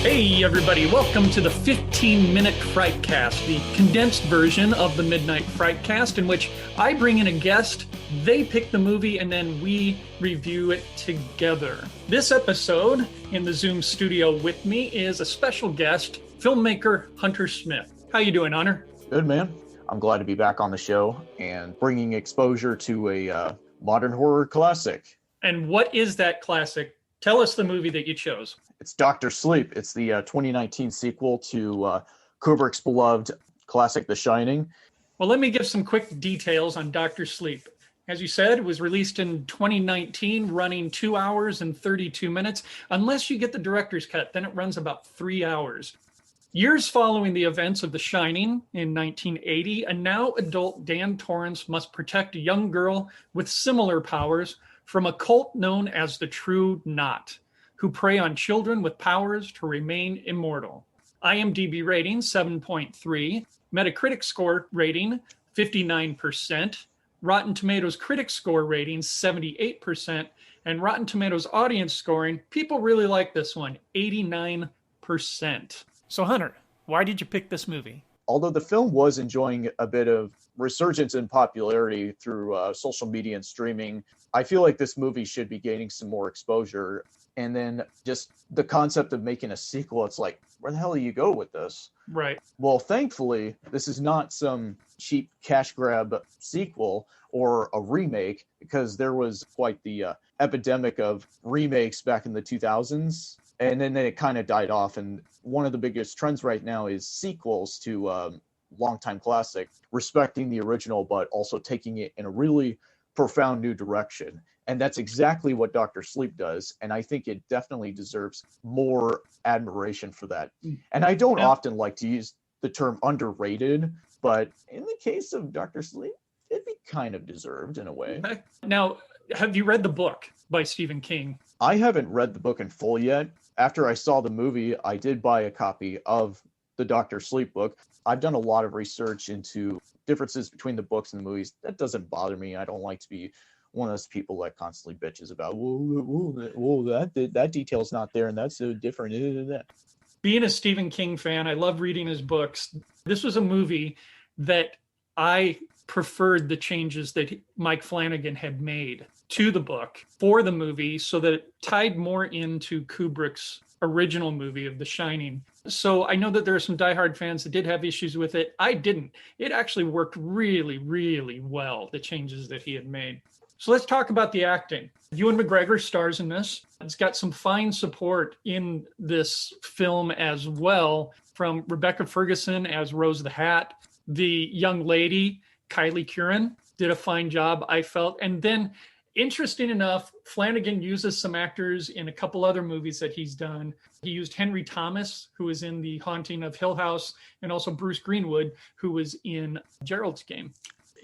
Hey everybody, welcome to the 15-minute FrightCast, the condensed version of the Midnight FrightCast in which I bring in a guest, they pick the movie, and then we review it together. This episode in the Zoom studio with me is a special guest, filmmaker Hunter Smith. How you doing, Hunter? Good, man. I'm glad to be back on the show and bringing exposure to a modern horror classic. And what is that classic? Tell us the movie that you chose. It's Dr. Sleep. It's the 2019 sequel to Kubrick's beloved classic, The Shining. Well, let me give some quick details on Dr. Sleep. As you said, it was released in 2019, running 2 hours and 32 minutes. Unless you get the director's cut, then it runs about 3 hours. Years following the events of The Shining in 1980, a now adult Dan Torrance must protect a young girl with similar powers from a cult known as the True Knot, who prey on children with powers to remain immortal. IMDb rating 7.3, Metacritic score rating 59%, Rotten Tomatoes critic score rating 78%, and Rotten Tomatoes audience scoring, people really like this one, 89%. So Hunter, why did you pick this movie? Although the film was enjoying a bit of resurgence in popularity through social media and streaming, I feel like this movie should be gaining some more exposure. And then just the concept of making a sequel, it's like, where the hell do you go with this? Right. Well, thankfully, this is not some cheap cash grab sequel or a remake, because there was quite the epidemic of remakes back in the 2000s. And then it kind of died off. And one of the biggest trends right now is sequels to longtime classic, respecting the original, but also taking it in a really profound new direction. And that's exactly what Dr. Sleep does. And I think it definitely deserves more admiration for that. And I don't often like to use the term underrated, but in the case of Dr. Sleep, it'd be kind of deserved in a way. Now, have you read the book by Stephen King? I haven't read the book in full yet. After I saw the movie, I did buy a copy of the Dr. Sleep book. I've done a lot of research into differences between the books and the movies. That doesn't bother me. I don't like to be one of those people that constantly bitches about, that detail's not there and that's so different. Being a Stephen King fan, I love reading his books. This was a movie that I preferred the changes that Mike Flanagan had made to the book for the movie so that it tied more into Kubrick's original movie of The Shining. So I know that there are some diehard fans that did have issues with it. I didn't. It actually worked really, really well, the changes that he had made. So let's talk about the acting. Ewan McGregor stars in this. It's got some fine support in this film as well, from Rebecca Ferguson as Rose the Hat. The young lady, Kylie Curran, did a fine job, I felt. And then, interesting enough, Flanagan uses some actors in a couple other movies that he's done. He used Henry Thomas, who was in The Haunting of Hill House, and also Bruce Greenwood, who was in Gerald's Game.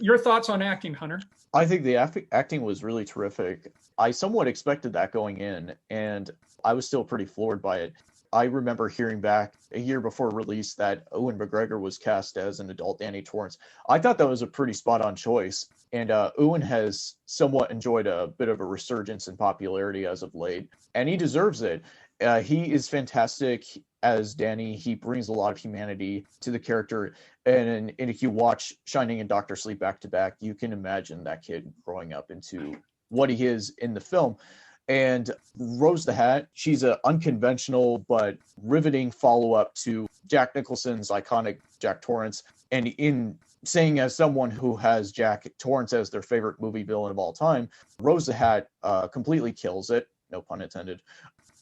Your thoughts on acting, Hunter? I think the acting was really terrific. I somewhat expected that going in, and I was still pretty floored by it. I remember hearing back a year before release that Ewan McGregor was cast as an adult Danny Torrance. I thought that was a pretty spot-on choice, and Ewan has somewhat enjoyed a bit of a resurgence in popularity as of late, and he deserves it. He is fantastic as Danny. He brings a lot of humanity to the character, and if you watch Shining and Dr. Sleep back to back, you can imagine that kid growing up into what he is in the film. And Rose the Hat, she's an unconventional but riveting follow-up to Jack Nicholson's iconic Jack Torrance. And in saying, as someone who has Jack Torrance as their favorite movie villain of all time, Rose the Hat completely kills it, no pun intended.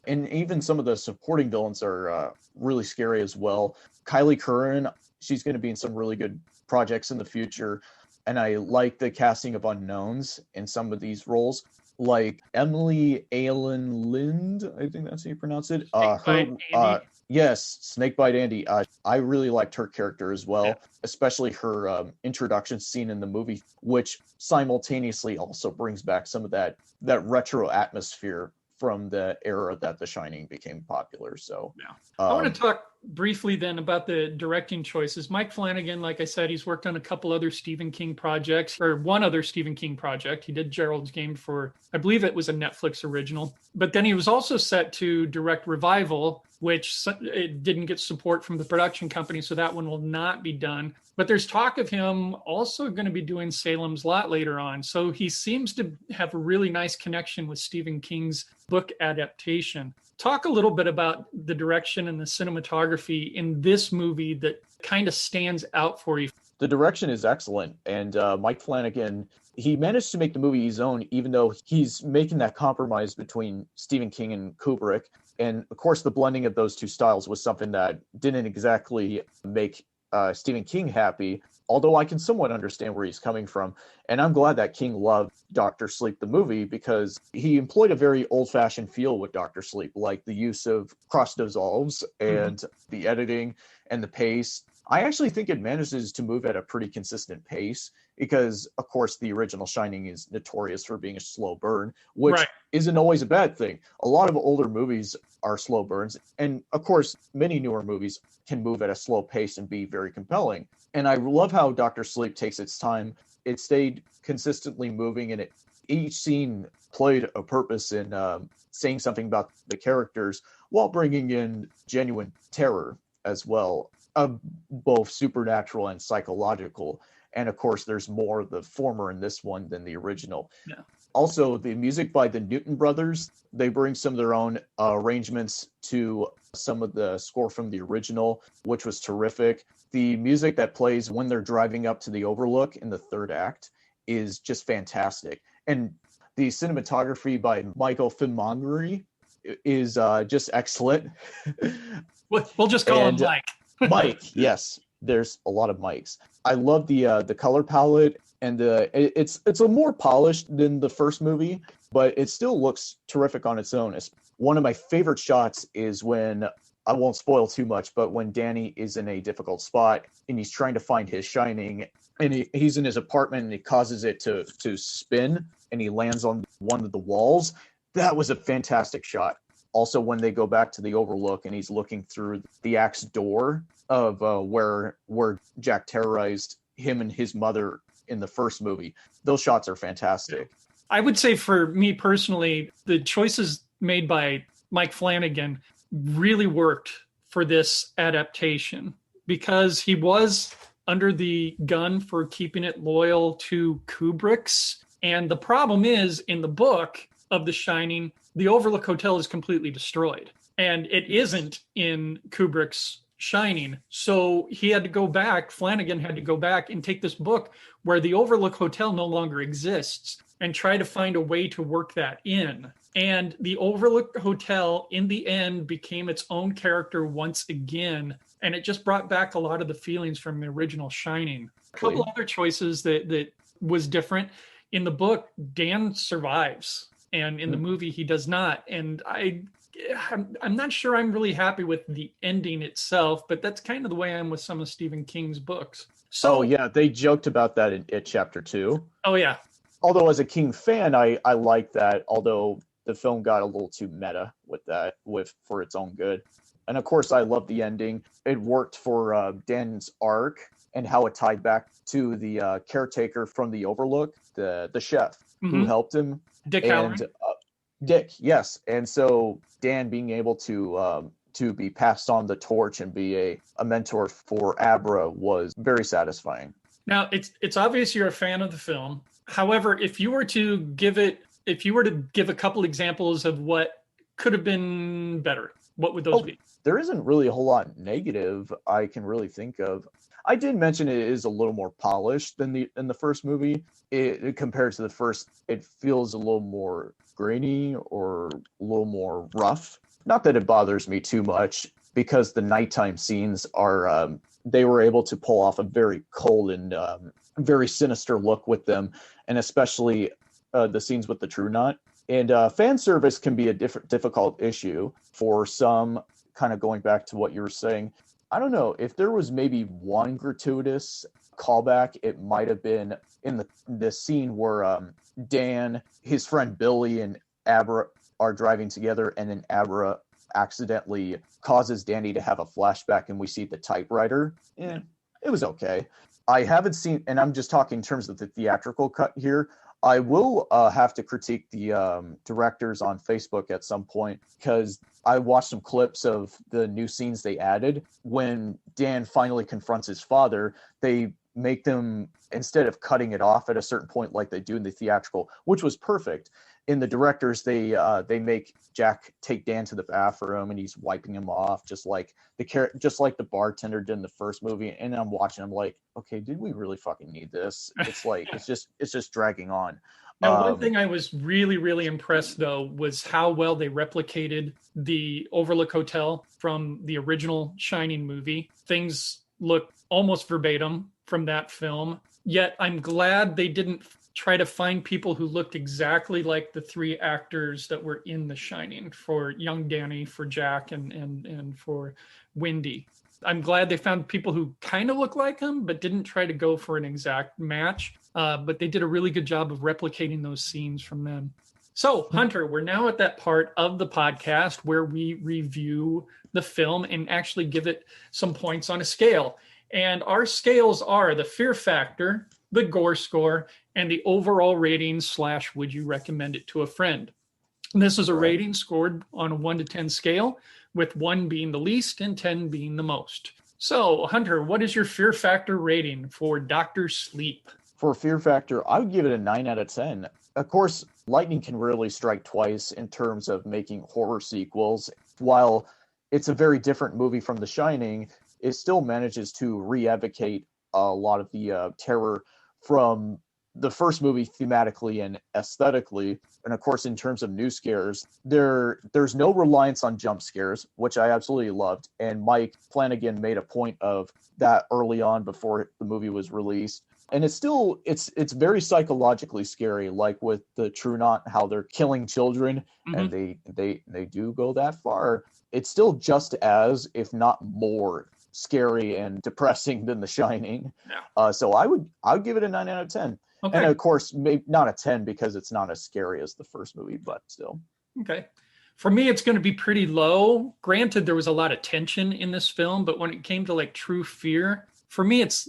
And even some of the supporting villains are really scary as well. Kylie Curran, she's going to be in some really good projects in the future. And I like the casting of unknowns in some of these roles, like Emily Aylan Lind, I think that's how you pronounce it. Yes, Snakebite Andy. I really liked her character as well, especially her introduction scene in the movie, which simultaneously also brings back some of that retro atmosphere from the era that The Shining became popular. So I want to talk briefly then about the directing choices. Mike Flanagan, like I said, he's worked on a couple other Stephen King projects, or one other Stephen King project. He did Gerald's Game for, I believe it was a Netflix original. But then he was also set to direct Revival, which it didn't get support from the production company, so that one will not be done. But there's talk of him also going to be doing Salem's Lot later on. So he seems to have a really nice connection with Stephen King's book adaptation. Talk a little bit about the direction and the cinematography in this movie that kind of stands out for you. The direction is excellent. And Mike Flanagan, he managed to make the movie his own, even though he's making that compromise between Stephen King and Kubrick. And of course, the blending of those two styles was something that didn't exactly make Stephen King happy, although I can somewhat understand where he's coming from. And I'm glad that King loved Dr. Sleep, the movie, because he employed a very old-fashioned feel with Dr. Sleep, like the use of cross-dissolves and the editing and the pace. I actually think it manages to move at a pretty consistent pace because, of course, the original Shining is notorious for being a slow burn, which isn't always a bad thing. A lot of older movies are slow burns. And, of course, many newer movies can move at a slow pace and be very compelling. And I love how Dr. Sleep takes its time. It stayed consistently moving, and each scene played a purpose in saying something about the characters while bringing in genuine terror as well, both supernatural and psychological. And of course, there's more of the former in this one than the original. Yeah. Also, the music by the Newton brothers, they bring some of their own arrangements to some of the score from the original, which was terrific. The music that plays when they're driving up to the Overlook in the third act is just fantastic. And the cinematography by Michael Filmmaker is just excellent. We'll just call him Mike. Mike, yes. There's a lot of mics. I love the color palette, and it's a more polished than the first movie, but it still looks terrific on its own. One of my favorite shots is when, I won't spoil too much, but when Danny is in a difficult spot and he's trying to find his Shining, and he's in his apartment and he causes it to spin and he lands on one of the walls. That was a fantastic shot. Also, when they go back to the Overlook and he's looking through the axe door of where Jack terrorized him and his mother in the first movie, those shots are fantastic. I would say for me personally, the choices made by Mike Flanagan really worked for this adaptation because he was under the gun for keeping it loyal to Kubrick's. And the problem is, in the book of The Shining, the Overlook Hotel is completely destroyed. And it isn't in Kubrick's Shining. So he had to go back, Flanagan had to go back and take this book where the Overlook Hotel no longer exists and try to find a way to work that in. And the Overlook Hotel, in the end, became its own character once again. And it just brought back a lot of the feelings from the original Shining. A couple other choices that was different. In the book, Dan survives. And in the movie, he does not. And I'm not sure I'm really happy with the ending itself, but that's kind of the way I am with some of Stephen King's books. So, yeah, they joked about that in chapter 2. Oh, yeah. Although as a King fan, I like that, although the film got a little too meta with that, for its own good. And of course, I love the ending. It worked for Dan's arc and how it tied back to the caretaker from the Overlook, the chef who helped him. Dick Halloran. Dick, yes. And so Dan being able to be passed on the torch and be a mentor for Abra was very satisfying. Now, it's obvious you're a fan of the film. However, if you were to give a couple examples of what could have been better, what would those be? There isn't really a whole lot negative I can really think of. I did mention it is a little more polished than in the first movie. It compared to the first, it feels a little more grainy or a little more rough. Not that it bothers me too much, because the nighttime scenes are they were able to pull off a very cold and very sinister look with them, and especially the scenes with the True Knot. And fan service can be a difficult issue for some. Kind of going back to what you were saying, I don't know if there was maybe one gratuitous callback. It might have been in the scene where Dan, his friend Billy, and Abra are driving together, and then Abra accidentally causes Danny to have a flashback and we see the typewriter. It was okay. I haven't seen, and I'm just talking in terms of the theatrical cut here. I will have to critique the directors on Facebook at some point, because I watched some clips of the new scenes they added. When Dan finally confronts his father, they make them, instead of cutting it off at a certain point like they do in the theatrical, which was perfect. In the directors, they make Jack take Dan to the bathroom and he's wiping him off, just like the bartender did in the first movie. And I'm watching, I'm like, okay, did we really fucking need this? It's like it's just dragging on. Now, one thing I was really, really impressed, though, was how well they replicated the Overlook Hotel from the original Shining movie. Things look almost verbatim from that film. Yet I'm glad they didn't try to find people who looked exactly like the three actors that were in The Shining, for young Danny, for Jack, and for Wendy. I'm glad they found people who kind of look like him, but didn't try to go for an exact match. But they did a really good job of replicating those scenes from them. So, Hunter, we're now at that part of the podcast where we review the film and actually give it some points on a scale. And our scales are the fear factor, the gore score, and the overall rating / would you recommend it to a friend. And this is a rating scored on a 1 to 10 scale, with 1 being the least and 10 being the most. So, Hunter, what is your fear factor rating for Dr. Sleep? For fear factor, I would give it a 9 out of 10. Of course, lightning can rarely strike twice in terms of making horror sequels. While it's a very different movie from The Shining, it still manages to re-advocate a lot of the terror from the first movie thematically and aesthetically. And of course, in terms of new scares, there's no reliance on jump scares, which I absolutely loved. And Mike Flanagan made a point of that early on before the movie was released. And it's very psychologically scary, like with the True Knot, how they're killing children, and they do go that far. It's still just as, if not more, scary and depressing than The Shining. Yeah. So I would give it a 9 out of 10. Okay. And of course, maybe not a 10 because it's not as scary as the first movie, but still. Okay. For me, it's going to be pretty low. Granted, there was a lot of tension in this film, but when it came to like true fear, for me, it's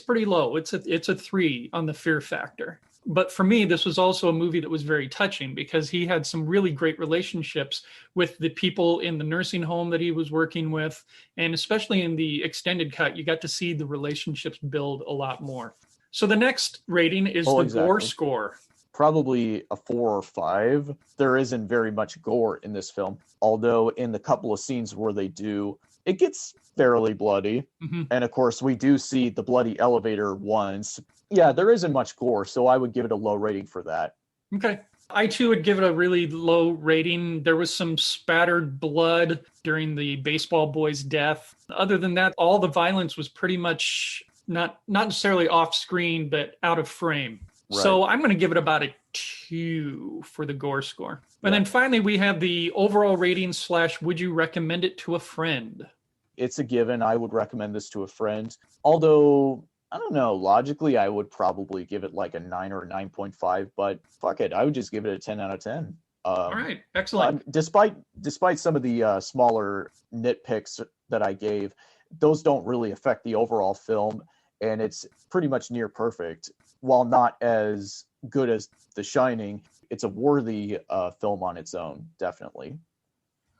pretty low. It's a 3 on the fear factor. But for me, this was also a movie that was very touching because he had some really great relationships with the people in the nursing home that he was working with. And especially in the extended cut, you got to see the relationships build a lot more. So the next rating is gore score. Probably a 4 or 5. There isn't very much gore in this film, although in the couple of scenes where they do, it gets fairly bloody. Mm-hmm. And of course, we do see the bloody elevator once. Yeah, there isn't much gore, so I would give it a low rating for that. Okay. I too would give it a really low rating. There was some spattered blood during the baseball boy's death. Other than that, all the violence was pretty much not necessarily off screen, but out of frame. Right. So I'm going to give it about a 2 for the gore score. And then finally, we have the overall rating / would you recommend it to a friend? It's a given. I would recommend this to a friend. Although, I don't know, logically, I would probably give it like a 9 or a 9.5, but fuck it. I would just give it a 10 out of 10. All right. Excellent. Despite some of the smaller nitpicks that I gave, those don't really affect the overall film. And it's pretty much near perfect. While not as good as The Shining, it's a worthy film on its own, definitely.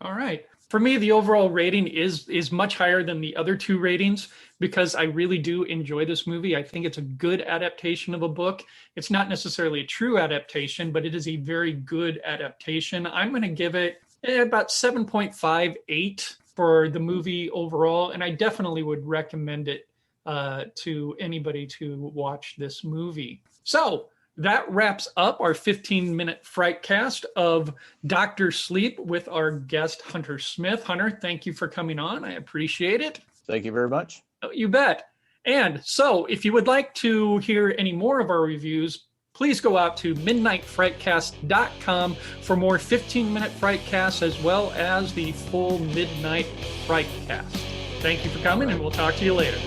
All right. For me, the overall rating is much higher than the other 2 ratings because I really do enjoy this movie. I think it's a good adaptation of a book. It's not necessarily a true adaptation, but it is a very good adaptation. I'm going to give it about 7.58 for the movie overall, and I definitely would recommend it to anybody to watch this movie. So that wraps up our 15-minute FrightCast of Dr. Sleep with our guest, Hunter Smith. Hunter, thank you for coming on. I appreciate it. Thank you very much. You bet. And so if you would like to hear any more of our reviews, please go out to midnightfrightcast.com for more 15-minute FrightCasts as well as the full Midnight FrightCast. Thank you for coming, and we'll talk to you later.